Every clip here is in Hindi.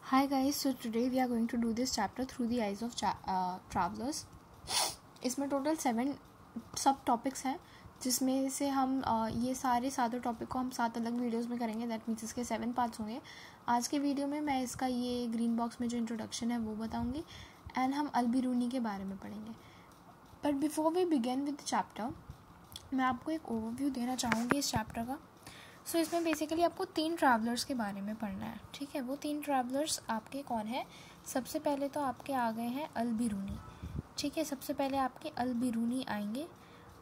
Hi guys, so today we are going to do this chapter through the eyes of travelers. इसमें टोटल 7 सब टॉपिक्स हैं जिसमें से हम ये सारे 7 टॉपिक को हम 7 अलग वीडियोस में करेंगे. दैट मीन्स इसके 7 पार्ट्स होंगे. आज के वीडियो में मैं इसका ये ग्रीन बॉक्स में जो इंट्रोडक्शन है वो बताऊंगी एंड हम अल-बिरूनी के बारे में पढ़ेंगे. But before we begin with the chapter मैं आपको एक ओवरव्यू देना चाहूँगी इस चैप्टर का. सो इसमें बेसिकली आपको 3 ट्रैवलर्स के बारे में पढ़ना है. ठीक है, वो 3 ट्रैवलर्स आपके कौन है. सबसे पहले तो आपके आ गए हैं अल-बिरूनी. ठीक है, सबसे पहले आपके अल-बिरूनी आएंगे.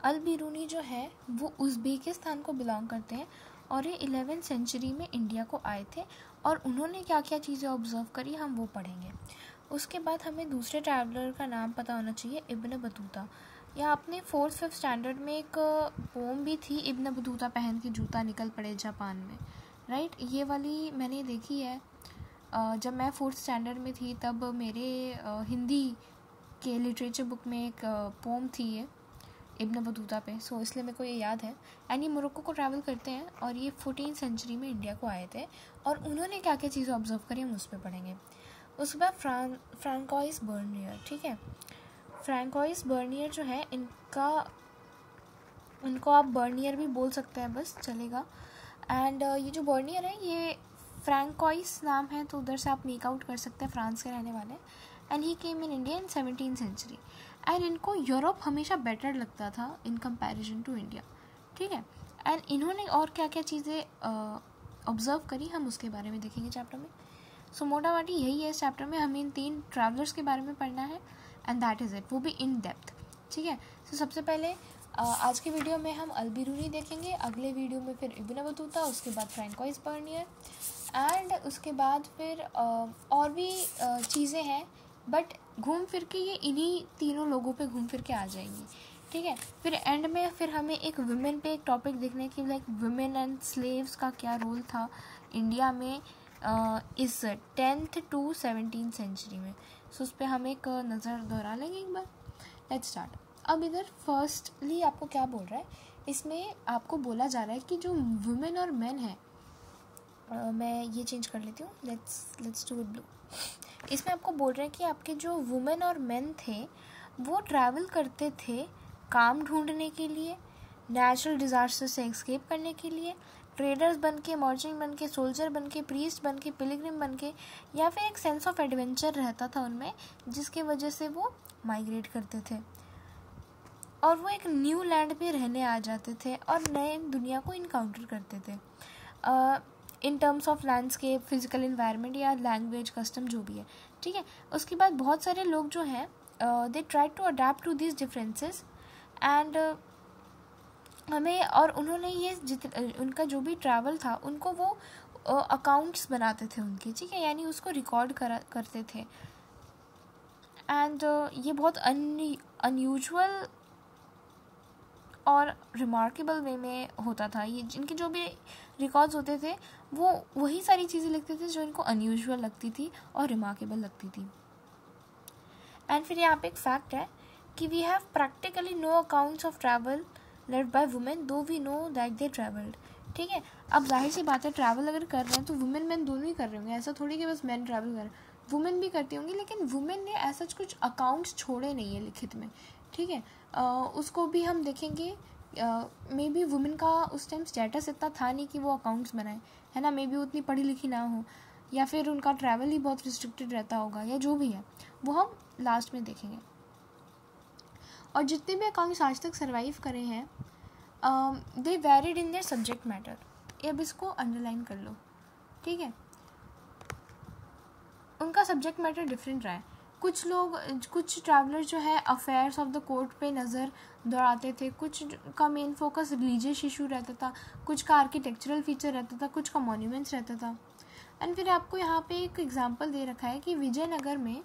अल-बिरूनी जो है वो उज़्बेकिस्तान को बिलोंग करते हैं और ये 11th सेंचुरी में इंडिया को आए थे और उन्होंने क्या क्या चीज़ें ऑब्ज़र्व करी हम वो पढ़ेंगे. उसके बाद हमें दूसरे ट्रैवलर का नाम पता होना चाहिए, इब्न बतूता. या आपने 4th-5th स्टैंडर्ड में एक पोम भी थी, इब्न बतूता पहन के जूता निकल पड़े जापान में, राइट. ये वाली मैंने देखी है जब मैं 4th स्टैंडर्ड में थी. तब मेरे हिंदी के लिटरेचर बुक में एक पोम थी ये इब्न बतूता पे. सो इसलिए मेरे को ये याद है. एंड ये मोरक्को को ट्रैवल करते हैं और ये 14th सेंचुरी में इंडिया को आए थे और उन्होंने क्या क्या चीज़ें ऑब्जर्व करी हम उस पर पढ़ेंगे. उसके बाद फ्रांकोइस बर्नियर. ठीक है, फ्रैंकोइस बर्नियर जो है इनको आप बर्नियर भी बोल सकते हैं, बस चलेगा. एंड ये जो बर्नियर है ये फ्रैंकोइस नाम है तो उधर से आप मेक आउट कर सकते हैं, फ्रांस के रहने वाले. And he came in India in 17th century. And इनको यूरोप हमेशा बेटर लगता था इन कंपैरिजन टू इंडिया. ठीक है, एंड इन्होंने और क्या क्या चीज़ें ऑब्जर्व करी हम उसके बारे में देखेंगे चैप्टर में. सो मोटा मोटी यही है इस चैप्टर में. हमें इन 3 ट्रैवलर्स के बारे में पढ़ना है एंड दैट इज़ इट, वो भी इन डेप्थ. ठीक है, तो सबसे पहले आज के वीडियो में हम अल-बिरूनी देखेंगे, अगले वीडियो में फिर इब्न बतूता, उसके बाद फ्रैंकोइस बर्नियर एंड उसके बाद फिर और भी चीज़ें हैं बट घूम फिर के ये इन्हीं तीनों लोगों पे घूम फिर के आ जाएंगी. ठीक है, फिर एंड में फिर हमें एक वुमेन पे एक टॉपिक देखने की, लाइक वुमेन एंड स्लेव्स का क्या रोल था इंडिया में इस 10th to 17th सेंचुरी में. सो उस पर हम एक नज़र दोहरा लेंगे एक बार. Let's start. अब इधर फर्स्टली आपको क्या बोल रहा है, इसमें आपको बोला जा रहा है कि जो वुमेन और मेन है, मैं ये चेंज कर लेती हूँ, लेट्स डू इट ब्लू. इसमें आपको बोल रहे हैं कि आपके जो वुमेन और मेन थे वो ट्रैवल करते थे काम ढूंढने के लिए, नेचुरल डिज़ास्टर से एस्केप करने के लिए, ट्रेडर्स बन के, मर्चेंट बन के, सोल्जर बन के, प्रीस्ट बन के, पिलग्रिम बन के, या फिर एक सेंस ऑफ एडवेंचर रहता था उनमें जिसके वजह से वो माइग्रेट करते थे और वो एक न्यू लैंड पे रहने आ जाते थे और नए दुनिया को इनकाउंटर करते थे in terms of landscape, physical environment या लैंग्वेज, कस्टम जो भी है. ठीक है, उसके बाद बहुत सारे लोग जो हैं they try to adapt to this differences and हमें, और उन्होंने ये उनका जो भी ट्रैवल था उनको वो अकाउंट्स बनाते थे उनके. ठीक है, यानी उसको रिकॉर्ड करते थे. एंड ये बहुत अनयूजुअल और रिमार्केबल वे में होता था. ये जिनके जो भी रिकॉर्ड्स होते थे वो वही सारी चीज़ें लिखते थे जो इनको अनयूजुअल लगती थी और रिमार्केबल लगती थी. एंड फिर यहाँ पे एक फैक्ट है कि we have practically no accounts of travel led by women though we know that they travelled. ठीक है, अब जाहिर सी बात है ट्रैवल अगर कर रहे हैं तो वुमेन मैन दोनों ही कर रहे होंगे. ऐसा थोड़ी कि बस मैन ट्रैवल कर रहे हैं, वुमेन भी करती होंगी, लेकिन वुमेन ने ऐसा कुछ अकाउंट्स छोड़े नहीं है लिखित में. ठीक है, उसको भी हम देखेंगे. मे बी वुमेन का उस टाइम स्टेटस इतना था नहीं कि वो अकाउंट्स बनाए, है ना. मे बी उतनी पढ़ी लिखी ना हो या फिर उनका ट्रैवल ही बहुत रिस्ट्रिक्टेड रहता होगा या जो भी है, वो हम लास्ट में देखेंगे. और जितने भी अकाउंट्स आज तक सर्वाइव करे हैं they varied in their subject matter. अब इसको अंडरलाइन कर लो. ठीक है, उनका सब्जेक्ट मैटर डिफरेंट रहा है. कुछ ट्रैवलर जो है अफेयर्स ऑफ द कोर्ट पे नज़र दौड़ाते थे, कुछ का मेन फोकस रिलीजियस इशू रहता था, कुछ का आर्किटेक्चरल फीचर रहता था, कुछ का मॉन्यूमेंट्स रहता था. एंड फिर आपको यहाँ पे एक एग्जांपल दे रखा है कि विजयनगर में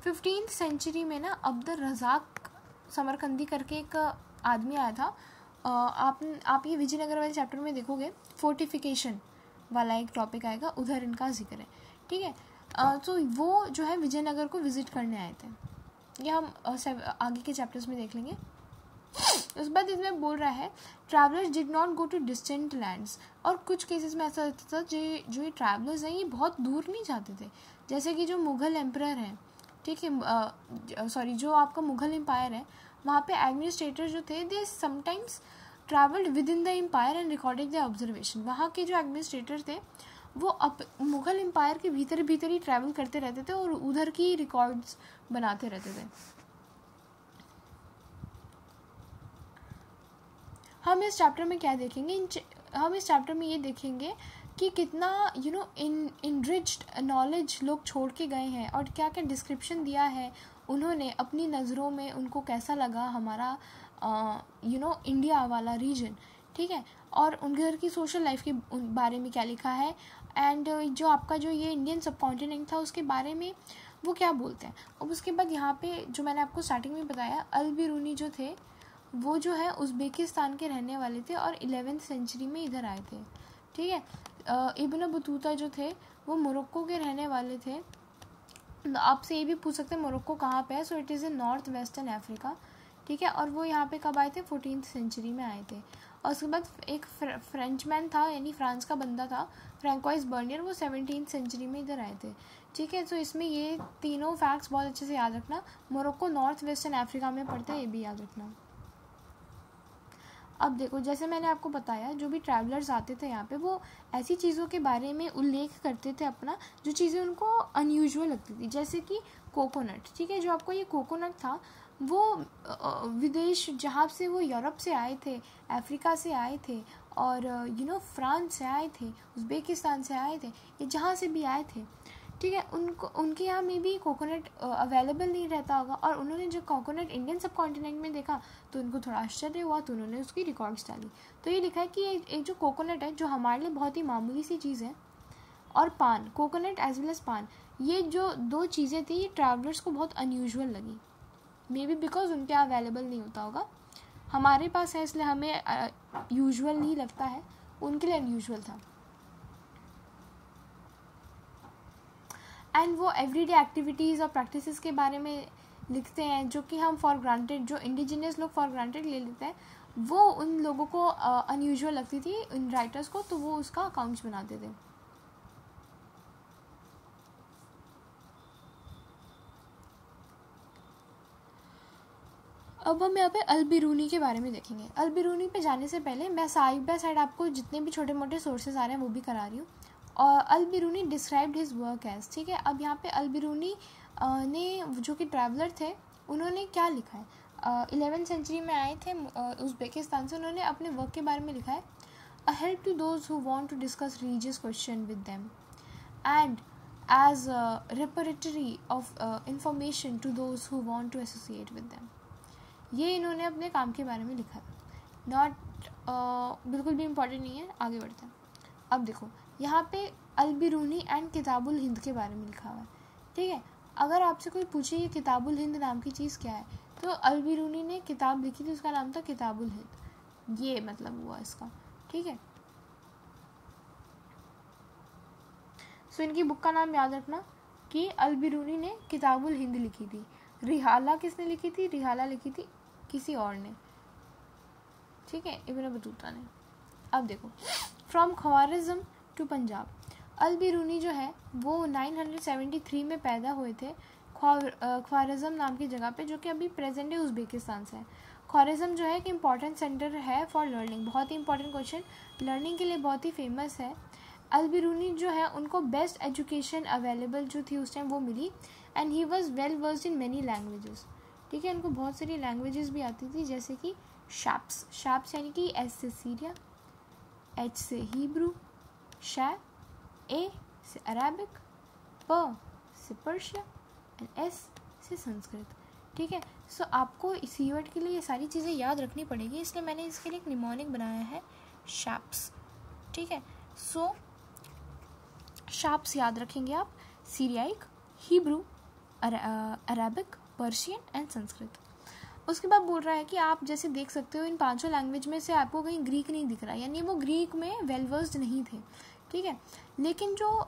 15th सेंचुरी में ना अब्दुल रज़ाक समरकंदी करके एक आदमी आया था. आप ये विजयनगर वाले चैप्टर में देखोगे, फोर्टिफिकेशन वाला एक टॉपिक आएगा, उधर इनका जिक्र है. ठीक है, तो वो जो है विजयनगर को विज़िट करने आए थे. ये हम आगे के चैप्टर्स में देख लेंगे. उस बाद इसमें बोल रहा है travellers did not go to distant lands, और कुछ केसेस में ऐसा होता था जो ये ट्रैवलर्स हैं ये बहुत दूर नहीं जाते थे, जैसे कि जो मुग़ल एम्परर हैं, ठीक है, सॉरी जो आपका मुग़ल एम्पायर है, वहाँ पे एडमिनिस्ट्रेटर जो थे they sometimes travelled with in the empire and recording the observation. वहाँ के जो एडमिनिस्ट्रेटर थे वो मुग़ल एम्पायर के भीतर ही ट्रैवल करते रहते थे और उधर की रिकॉर्ड्स बनाते रहते थे। हम इस चैप्टर में क्या देखेंगे, हम इस चैप्टर में ये देखेंगे कि कितना इनरिच्ड नॉलेज लोग छोड़ के गए हैं और क्या क्या डिस्क्रिप्शन दिया है उन्होंने अपनी नज़रों में, उनको कैसा लगा हमारा इंडिया वाला रीजन, ठीक है, और उनके की सोशल लाइफ के बारे में क्या लिखा है, एंड जो आपका जो ये इंडियन सब कॉन्टिनेंट था उसके बारे में वो क्या बोलते हैं। और उसके बाद यहाँ पे जो मैंने आपको स्टार्टिंग में बताया, अल बिरूनी जो थे वो जो है उज़्बेकिस्तान के रहने वाले थे और 11वीं सेंचुरी में इधर आए थे, ठीक है। इब्न बतूता जो थे वो मोरक्को के रहने वाले थे। आपसे ये भी पूछ सकते हैं मोरक्को कहाँ पे है, so it is in north western Africa, ठीक है। और वो यहाँ पे कब आए थे, 14वीं सेंचुरी में आए थे। और उसके बाद एक फ्रेंचमैन था, यानी फ्रांस का बंदा था, फ्रैंकोइस बर्नियर, वो 17वीं सेंचुरी में इधर आए थे, ठीक है। तो इसमें ये तीनों फैक्ट्स बहुत अच्छे से याद रखना। मोरक्को नॉर्थ वेस्टर्न अफ्रीका में पड़ता है, ये भी याद रखना। अब देखो, जैसे मैंने आपको बताया जो भी ट्रैवलर्स आते थे यहाँ पे वो ऐसी चीज़ों के बारे में उल्लेख करते थे अपना, जो चीज़ें उनको अनयूजुअल लगती थी, जैसे कि कोकोनट, ठीक है। जो आपको ये कोकोनट था वो विदेश जहाँ से वो यूरोप से आए थे, अफ्रीका से आए थे, और फ्रांस से आए थे, उज़्बेकिस्तान से आए थे, ये जहाँ से भी आए थे, ठीक है। उनके यहाँ में भी कोकोनट अवेलेबल नहीं रहता होगा, और उन्होंने जो कोकोनट इंडियन सब कॉन्टिनेंट में देखा तो उनको थोड़ा आश्चर्य हुआ, तो उन्होंने उसकी रिकॉर्ड्स डाली। तो ये लिखा है कि एक जो कोकोनट है जो हमारे लिए बहुत ही मामूली सी चीज़ है, और पान, कोकोनट एज वेल एज पान, ये जो दो चीज़ें थी ये ट्रैवलर्स को बहुत अनयूजुअल लगी, मे बी बिकॉज उनके यहाँ अवेलेबल नहीं होता होगा, हमारे पास है इसलिए हमें यूजुअल नहीं लगता है, उनके लिए अनयूजुअल था। एंड वो एवरीडे एक्टिविटीज़ और प्रैक्टिसेस के बारे में लिखते हैं जो कि हम फॉर ग्रांटेड, जो इंडिजिनियस लोग फॉर ग्रांटेड ले लेते हैं, वो उन लोगों को अनयूजुअल लगती थी, इन राइटर्स को, तो वो उसका अकाउंट्स बनाते थे। अब हम यहाँ पे अल बिरूनी के बारे में देखेंगे। अल बिरूनी पे जाने से पहले मैं साइड बाय साइड आपको जितने भी छोटे मोटे सोर्सेज आ रहे हैं वो भी करा रही हूँ। और Al Biruni described his work as, ठीक है। अब यहाँ पे अल बिरूनी ने जो कि ट्रैवलर थे उन्होंने क्या लिखा है, 11वीं सेंचुरी में आए थे उज़्बेकिस्तान से, उन्होंने अपने वर्क के बारे में लिखा है, a help to those who want to discuss religious question with them and as repertory of information to those who want to associate with them. ये इन्होंने अपने काम के बारे में लिखा था, नॉट बिल्कुल भी इम्पोर्टेंट नहीं है, आगे बढ़ते हैं। अब देखो यहाँ पे अल बिरूनी एंड किताबुल हिंद के बारे में लिखा हुआ है, ठीक है। अगर आपसे कोई पूछे ये किताबुल हिंद नाम की चीज़ क्या है, तो अल बिरूनी ने किताब लिखी थी, उसका नाम था किताबुल हिंद, ये मतलब हुआ इसका, ठीक है। सो इनकी बुक का नाम याद रखना कि अल बिरूनी ने किताबुल हिंद लिखी थी। रिहाला किसने लिखी थी, रिहाला लिखी थी किसी और ने, ठीक है, इब्न बतूता ने। अब देखो, फ्रॉम ख्वारिज़्म टू पंजाब, अल बिरूनी जो है वो 973 में पैदा हुए थे ख्वारिज़्म नाम की जगह पे, जो कि अभी प्रेजेंट है उज़्बेकिस्तान से। ख्वारिज़्म जो है कि इम्पॉर्टेंट सेंटर है फॉर लर्निंग, बहुत ही इंपॉर्टेंट क्वेश्चन, लर्निंग के लिए बहुत ही फेमस है। अल बिरूनी जो है उनको बेस्ट एजुकेशन अवेलेबल जो थी उस टाइम वो मिली, and he was well versed in many languages, ठीक है। उनको बहुत सारी लैंग्वेजेस भी आती थी, जैसे कि शाप्स यानी कि एस से सीरिया, एच से हिब्रू, शा, ए से अरेबिक, प से पर्शिया एंड एस से संस्कृत, ठीक है। सो आपको इस कीवर्ड के लिए ये सारी चीज़ें याद रखनी पड़ेगी, इसलिए मैंने इसके लिए एक निमोनिक बनाया है, शाप्स, ठीक है। सो शाप्स याद रखेंगे आप, Syriac, Hebrew, Arabic, Persian and Sanskrit. उसके बाद बोल रहा है कि आप जैसे देख सकते हो इन पांचों लैंग्वेज में से आपको कहीं ग्रीक नहीं दिख रहा, यानी वो ग्रीक में वेल वर्स्ड नहीं थे, ठीक है। लेकिन जो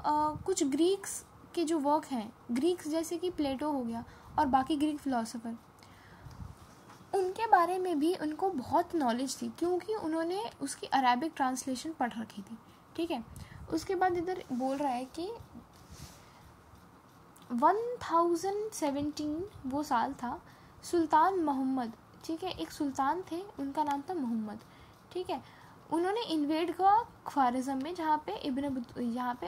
कुछ ग्रीक्स के जो वर्क हैं, ग्रीक्स जैसे कि प्लेटो हो गया और बाकी ग्रीक फिलोसोफर, उनके बारे में भी उनको बहुत नॉलेज थी क्योंकि उन्होंने उसकी अरेबिक ट्रांसलेशन पढ़ रखी थी, ठीक है। उसके बाद इधर बोल रहा है कि 1017 वो साल था, सुल्तान मोहम्मद, ठीक है, एक सुल्तान थे, उनका नाम था मोहम्मद, ठीक है। उन्होंने इन्वेड किया ख्वारिज़म में, जहाँ पे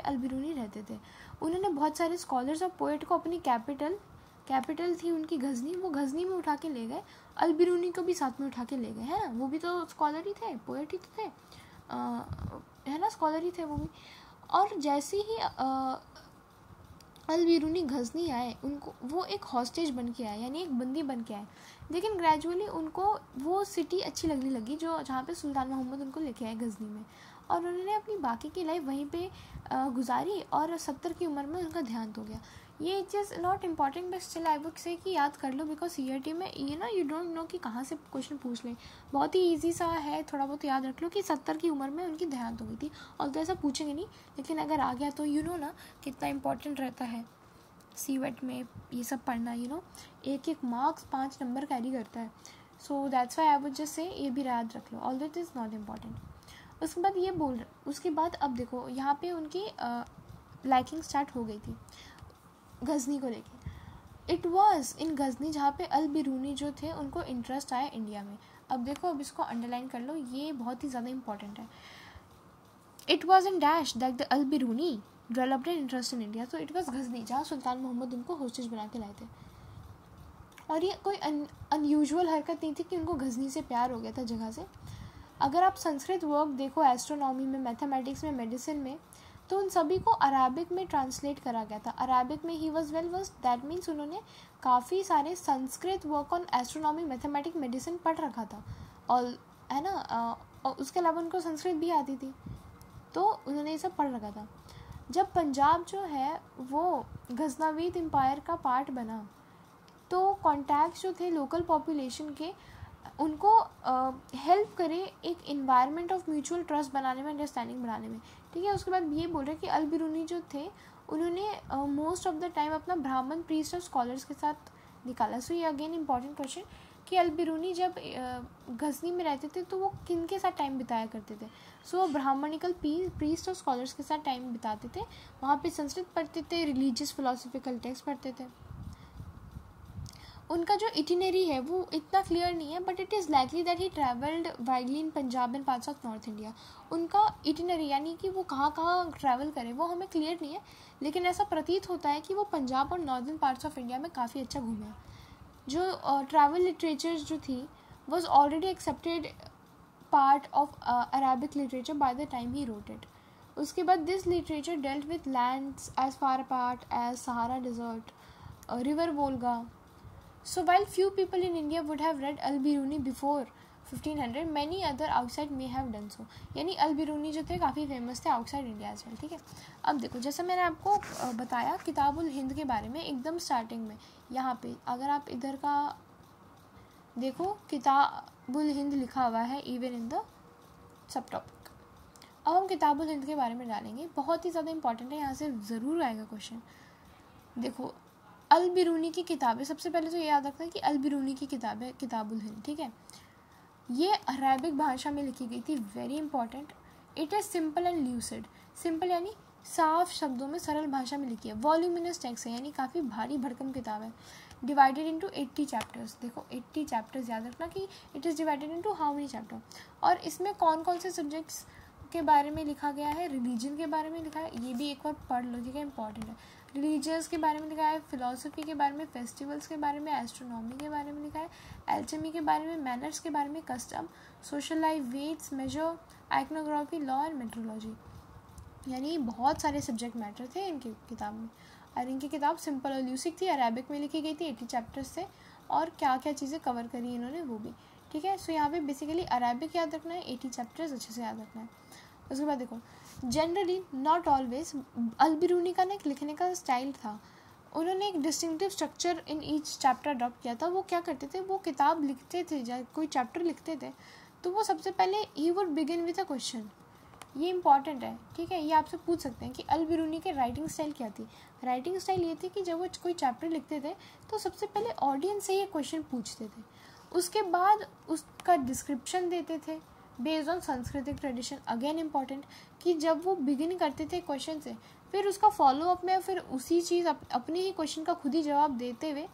अल-बिरूनी रहते थे। उन्होंने बहुत सारे स्कॉलर्स और पोएट को अपनी कैपिटल थी उनकी गज़नी, वो गज़नी में उठा के ले गए। अल-बिरूनी को भी साथ में उठा के ले गए, है ना, वो भी तो स्कॉलर ही थे, पोएट ही थे, है ना, स्कॉलर ही थे वो भी। और जैसे ही अल-बिरूनी गज़नी आए, उनको वो एक हॉस्टेज बन के आए, यानी एक बंदी बन के आए। लेकिन ग्रेजुअली उनको वो सिटी अच्छी लगने लगी जो जहाँ पे सुल्तान मोहम्मद उनको लेके आए गज़नी में, और उन्होंने अपनी बाकी की लाइफ वहीं पे गुजारी, और 70 की उम्र में उनका देहांत हो गया। ये चीज़ not important, but still I would say कि याद कर लो, बिकॉज CRT में ये ना यू डोंट नो कि कहाँ से क्वेश्चन पूछ लें। बहुत ही ईजी सा है, थोड़ा बहुत याद रख लो कि 70 की उम्र में उनकी देहांत हो गई थी। और तो ऐसा पूछेंगे नहीं, लेकिन अगर आ गया तो यू नो ना कितना इम्पॉर्टेंट रहता है CWET में ये सब पढ़ना, यू नो, एक मार्क्स 5 नंबर कैरी करता है। So that's why I would just say ये भी याद रख लो, although it is not important. उसके बाद ये बोल रहे, उसके बाद अब देखो यहाँ पे उनकी लाइकिंग स्टार्ट हो गई थी गज़नी को लेके। इट वाज इन गज़नी जहाँ पे अल-बिरूनी जो थे उनको इंटरेस्ट आया इंडिया में। अब देखो, अब इसको अंडरलाइन कर लो, ये बहुत ही ज़्यादा इंपॉर्टेंट है। It was in dash that the Al Biruni developed an interest in India. तो इट वाज गज़नी जहाँ सुल्तान मोहम्मद उनको होस्टेज बना के लाए थे। और ये कोई अनयूजुअल हरकत नहीं थी कि उनको गज़नी से प्यार हो गया था जगह से। अगर आप संस्कृत वर्क देखो, एस्ट्रोनॉमी में, मैथमेटिक्स में, मेडिसिन में, तो उन सभी को अराबिक में ट्रांसलेट करा गया था। अराबिक में ही was well versed, that means उन्होंने काफ़ी सारे Sanskrit work on astronomy, mathematics, medicine पढ़ रखा था, और है ना, और उसके अलावा उनको संस्कृत भी आती थी, तो उन्होंने ये सब पढ़ रखा था। जब पंजाब जो है वो गज़नवीद एम्पायर का पार्ट बना, तो कॉन्टैक्ट्स जो थे लोकल पॉपुलेशन के, उनको हेल्प करे एक इन्वायरमेंट ऑफ म्यूचुअल ट्रस्ट बनाने में, अंडरस्टैंडिंग बनाने में, ठीक है। उसके बाद ये बोल रहे कि अल-बिरूनी जो थे उन्होंने मोस्ट ऑफ द टाइम अपना ब्राह्मण प्रीस्ट और स्कॉलर्स के साथ निकाला। सो ये अगेन इंपॉर्टेंट क्वेश्चन कि अल-बिरूनी जब गज़नी में रहते थे तो वो किन के साथ टाइम बिताया करते थे। सो वो ब्राह्मणिकल प्रीस्ट और स्कॉलर्स के साथ टाइम बिताते थे, वहाँ पे संस्कृत पढ़ते थे, रिलीजियस फिलोसफिकल टेक्स्ट पढ़ते थे। उनका जो इटिनरी है वो इतना क्लियर नहीं है, but it is likely that he travelled widely in Punjab and parts of north India. उनका इटिनरी यानी कि वो कहाँ कहाँ ट्रैवल करे वो हमें क्लियर नहीं है, लेकिन ऐसा प्रतीत होता है कि वो पंजाब और नॉर्दर्न पार्ट्स ऑफ इंडिया में काफ़ी अच्छा घूमे हैं। जो ट्रैवल लिटरेचर जो थी was already accepted part of Arabic literature by the time he wrote it. उसके बाद this literature dealt with lands as far apart as Sahara desert, river Volga. So while few people in India would have read Al-Biruni before 1500, many other outside may have done so. यानी अल-बिरूनी जो थे काफ़ी फेमस थे आउटसाइड इंडिया एज वेल, ठीक है। अब देखो, जैसे मैंने आपको बताया किताबुल हिंद के बारे में एकदम स्टार्टिंग में, यहाँ पे अगर आप इधर का देखो, किताबुल हिंद लिखा हुआ है even in the sub topic. अब हम किताबुल हिंद के बारे में डालेंगे, बहुत ही ज़्यादा इंपॉर्टेंट है, यहाँ से ज़रूर आएगा क्वेश्चन। देखो, अल-बिरूनी की किताबें, सबसे पहले तो ये याद रखना है कि अल-बिरूनी की किताबें किताबुल हिंद, ठीक है, ये अरेबिक भाषा में लिखी गई थी, very important. It is simple and lucid, simple यानी साफ शब्दों में सरल भाषा में लिखी है। वॉल्यूमिनस टेक्स्ट है, यानी काफ़ी भारी भरकम किताब है। डिवाइडेड इंटू 80 चैप्टर्स, देखो 80 चैप्टर्स याद रखना कि it is divided into how many chapter. और इसमें कौन कौन से सब्जेक्ट्स के बारे में लिखा गया है, रिलीजन के बारे में लिखा है, ये भी एक बार पढ़ लो, ठीक है, इंपॉर्टेंट है। रिलीजियस के बारे में लिखा है, फिलॉसफी के बारे में, फेस्टिवल्स के बारे में, एस्ट्रोनॉमी के बारे में लिखा है, एल्केमी के बारे में, मैनर्स के बारे में, custom, social life, weights, measure, iconography, law and metrology, यानी बहुत सारे सब्जेक्ट मैटर थे इनकी किताब में। और इनकी किताब सिंपल और ल्यूसिक थी, अरेबिक में लिखी गई थी, 80 चैप्टर्स थे, और क्या क्या चीज़ें कवर करी इन्होंने वो भी, ठीक है। सो यहाँ पे बेसिकली अरेबिक याद रखना है, 80 चैप्टर्स अच्छे से याद रखना है। उसके बाद देखो, जनरली नॉट ऑलवेज, अल-बिरूनी का ना एक लिखने का स्टाइल था, उन्होंने एक distinctive structure in each chapter adopt किया था। वो क्या करते थे, वो किताब लिखते थे, जब कोई चैप्टर लिखते थे तो वो सबसे पहले he would begin with a question. ये इंपॉर्टेंट है, ठीक है, ये आपसे पूछ सकते हैं कि अल-बिरूनी के राइटिंग स्टाइल क्या थी। राइटिंग स्टाइल ये थी कि जब वो कोई चैप्टर लिखते थे तो सबसे पहले ऑडियंस से ये क्वेश्चन पूछते थे, उसके बाद उसका डिस्क्रिप्शन देते थे बेस्ड ऑन सांस्कृतिक ट्रेडिशन। अगेन इम्पॉर्टेंट कि जब वो बिगिन करते थे क्वेश्चन से, फिर उसका फॉलोअप में फिर उसी चीज़ अपने ही क्वेश्चन का खुद ही जवाब देते हुए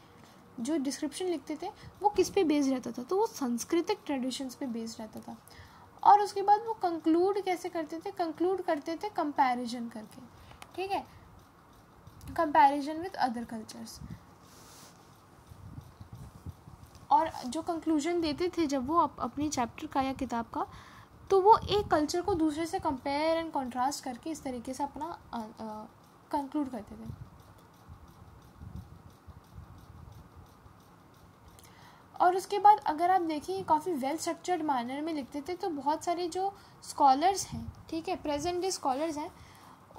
जो डिस्क्रिप्शन लिखते थे वो किस पे बेस्ड रहता था, तो वो सांस्कृतिक ट्रेडिशंस पे बेस्ड रहता था। और उसके बाद वो कंक्लूड कैसे करते थे, कंक्लूड करते थे कंपैरिजन करके, ठीक है, कंपैरिजन विद अदर कल्चर्स। और जो कंक्लूजन देते थे जब वो अपनी चैप्टर का या किताब का, तो वो एक कल्चर को दूसरे से कंपेयर एंड कॉन्ट्रास्ट करके इस तरीके से अपना कंक्लूड करते थे। और उसके बाद अगर आप देखिए काफ़ी वेल स्ट्रक्चर्ड मैनर में लिखते थे, तो बहुत सारे जो स्कॉलर्स हैं, ठीक है, प्रेजेंट डे स्कॉलर्स हैं,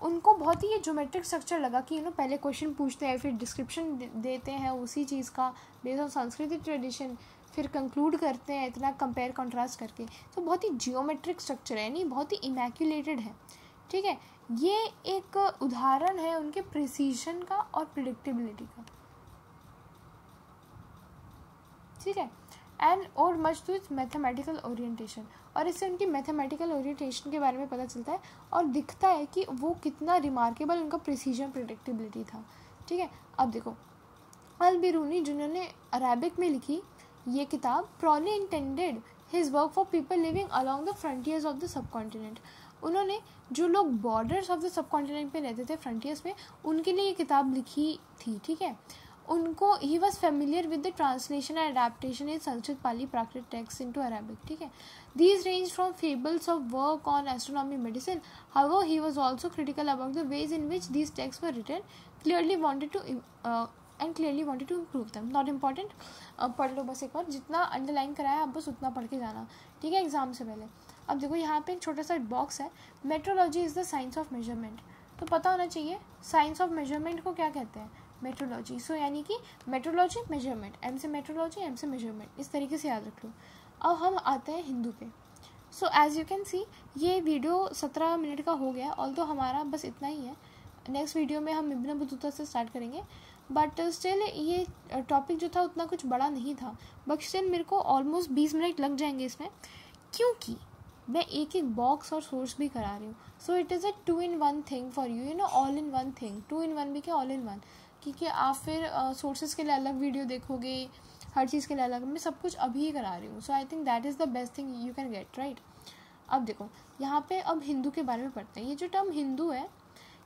उनको बहुत ही ये ज्योमेट्रिक स्ट्रक्चर लगा कि पहले क्वेश्चन पूछते हैं, फिर डिस्क्रिप्शन देते हैं उसी चीज़ का बेस्ड ऑन सांस्कृतिक ट्रेडिशन, फिर कंक्लूड करते हैं इतना कंपेयर कॉन्ट्रास्ट करके। तो बहुत ही जियोमेट्रिक स्ट्रक्चर है, नहीं बहुत ही इमैक्यूलेटेड है, ठीक है। ये एक उदाहरण है उनके प्रिसीजन का और प्रिडिक्टेबिलिटी का, ठीक है। एंड और much to its mathematical orientation, और इससे उनकी मैथमेटिकल ओरिएंटेशन के बारे में पता चलता है और दिखता है कि वो कितना रिमार्केबल उनका प्रिसीजन प्रिडिक्टेबिलिटी था, ठीक है। अब देखो अल-बिरूनी जिन्होंने अरेबिक में लिखी ये किताब, probably intended his work for people living along the frontiers of the subcontinent. उन्होंने जो लोग borders of the subcontinent पे रहते थे, फ्रंटियर्स में, उनके लिए ये किताब लिखी थी, ठीक है। उनको he was familiar with the translation and adaptation in Sanskrit, Pali, Prakrit text into Arabic, ठीक है। These range from fables of work on astronomy, medicine. However he was also critical about the ways in which these text were written, clearly wanted to improve them. Not important, पढ़ लो बस एक बार, जितना अंडरलाइन कराया आप बस उतना पढ़ के जाना, ठीक है, एग्जाम से पहले। अब देखो यहाँ पे एक छोटा सा बॉक्स है, metrology is the science of measurement, तो पता होना चाहिए साइंस ऑफ मेजरमेंट को क्या कहते हैं, मेट्रोलॉजी। सो यानी कि मेट्रोलॉजी मेजरमेंट, एम से मेट्रोलॉजी, एम से मेजरमेंट, इस तरीके से याद रख लो। अब हम आते हैं हिंदू पे। So as you can see ये वीडियो 17 मिनट का हो गया, ऑल्दो हमारा बस इतना ही है। नेक्स्ट वीडियो में हम इब्न बतूता से स्टार्ट करेंगे, बट स्टिल ये टॉपिक जो था उतना कुछ बड़ा नहीं था, बट स्टिल मेरे को ऑलमोस्ट 20 मिनट लग जाएंगे इसमें, क्योंकि मैं एक एक बॉक्स और सोर्स भी करा रही हूँ। So it is a 2-in-1 thing for you, all in one thing, 2-in-1 भी क्या, ऑल इन वन, क्योंकि आप फिर सोर्सेज के लिए अलग वीडियो देखोगे, हर चीज़ के लिए अलग, मैं सब कुछ अभी ही करा रही हूँ। So I think that is the best thing you can get, right. अब देखो यहाँ पे अब हिंदू के बारे में पढ़ते हैं। ये जो टर्म हिंदू है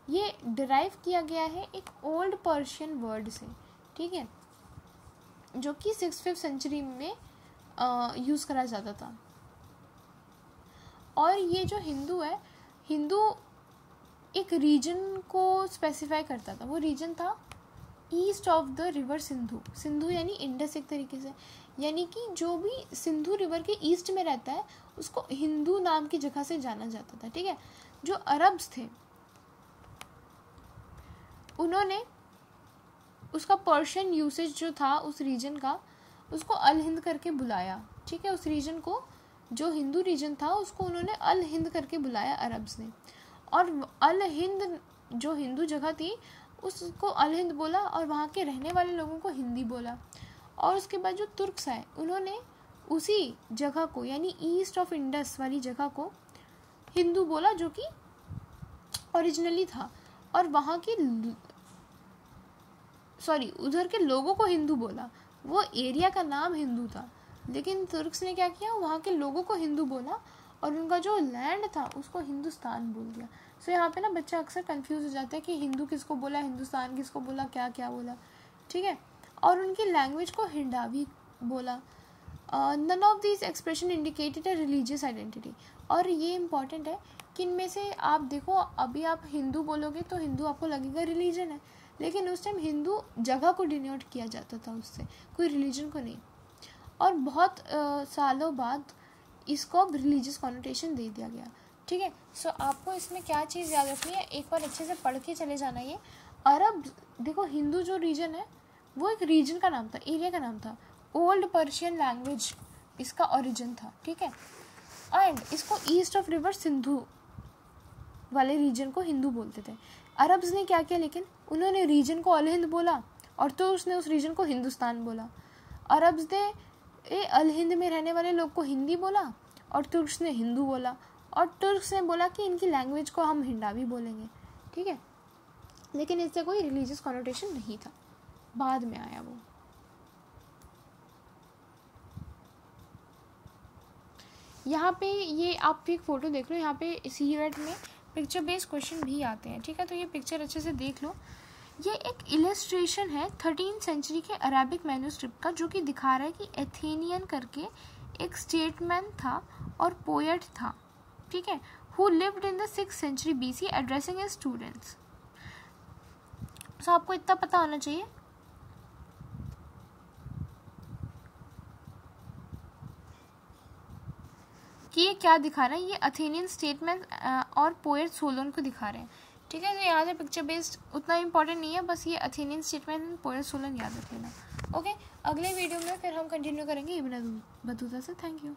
ये डिराइव किया गया है एक ओल्ड पर्शियन वर्ड से, ठीक है, जो कि 6th-5th सेंचुरी में यूज़ करा जाता था। और ये जो हिंदू है, हिंदू एक रीजन को स्पेसिफाई करता था, वो रीजन था east of the river Sindhu. Sindhu यानी इंडस एक तरीके से, यानी कि जो भी सिंधु रिवर के ईस्ट में रहता है उसको हिंदू नाम की जगह से जाना जाता था, ठीक है। जो अरब्स थे उन्होंने उसका पर्शियन यूसेज जो था उस रीजन का, उसको अल हिंद करके बुलाया, ठीक है। उस रीजन को, जो हिंदू रीजन था उसको उन्होंने अल हिंद करके बुलाया अरब्स ने, और अल हिंद जो हिंदू जगह थी उसको अल हिंद बोला, और वहाँ के रहने वाले लोगों को हिंदी बोला। और उसके बाद जो तुर्क्स आए उन्होंने उसी जगह को, यानी ईस्ट ऑफ इंडस वाली जगह को हिंदू बोला, जो कि ओरिजिनली था, और वहाँ की उधर के लोगों को हिंदू बोला। वो एरिया का नाम हिंदू था, लेकिन तुर्क्स ने क्या किया, वहाँ के लोगों को हिंदू बोला और उनका जो लैंड था उसको हिंदुस्तान बोल दिया। सो यहाँ पे ना बच्चा अक्सर कंफ्यूज हो जाता है कि हिंदू किसको बोला, हिंदुस्तान किसको बोला, क्या क्या बोला, ठीक है। और उनकी लैंग्वेज को हिंडावी बोला। None of this expression indicated a religious identity. और ये इंपॉर्टेंट है कि इनमें से आप देखो, अभी आप हिंदू बोलोगे तो हिंदू आपको लगेगा रिलीजन है, लेकिन उस टाइम हिंदू जगह को डिनोट किया जाता था उससे, कोई रिलीजन को नहीं। और बहुत सालों बाद इसको अब रिलीजियस कॉनोटेशन दे दिया गया, ठीक है। सो आपको इसमें क्या चीज़ याद रखनी है, एक बार अच्छे से पढ़ के चले जाना। ये अरब, देखो हिंदू जो रीजन है वो एक रीजन का नाम था, एरिया का नाम था। ओल्ड पर्शियन लैंग्वेज इसका ओरिजिन था, ठीक है। एंड इसको ईस्ट ऑफ रिवर सिंधु वाले रीजन को हिंदू बोलते थे। अरब्स ने क्या किया, लेकिन उन्होंने रीजन को अल हिंद बोला और तो उसने उस रीजन को हिंदुस्तान बोला। अरब्स ने अल हिंद में रहने वाले लोग को हिंदी बोला और तुर्क्स ने हिंदू बोला, और तुर्क्स ने बोला कि इनकी लैंग्वेज को हम हिंडावी बोलेंगे, ठीक है। लेकिन इससे कोई रिलीजियस कॉनोटेशन नहीं था, बाद में आया वो। यहाँ पे ये आप एक फ़ोटो देख लो, यहाँ पे सीयूएट में पिक्चर बेस्ड क्वेश्चन भी आते हैं, ठीक है। तो ये पिक्चर अच्छे से देख लो। ये एक इलस्ट्रेशन है 13th सेंचुरी के अरेबिक मैन्यूस्क्रिप्ट का, जो कि दिखा रहा है कि एथेनियन करके एक स्टेटमैन था और पोएट था, ठीक है, who lived in the 6th century BC addressing his students. So आपको इतना पता होना चाहिए कि ये क्या दिखा रहा है। ये अथेनियन स्टेटमैन और पोएट सोलोन को दिखा रहे हैं, ठीक है। तो याद है पिक्चर बेस्ड उतना इंपॉर्टेंट नहीं है, बस ये अथेनियन स्टेटमैन एंड पोएट सोलोन याद रख लेना। ओके, अगले वीडियो में फिर हम कंटिन्यू करेंगे इब्न बतूता से। Thank you.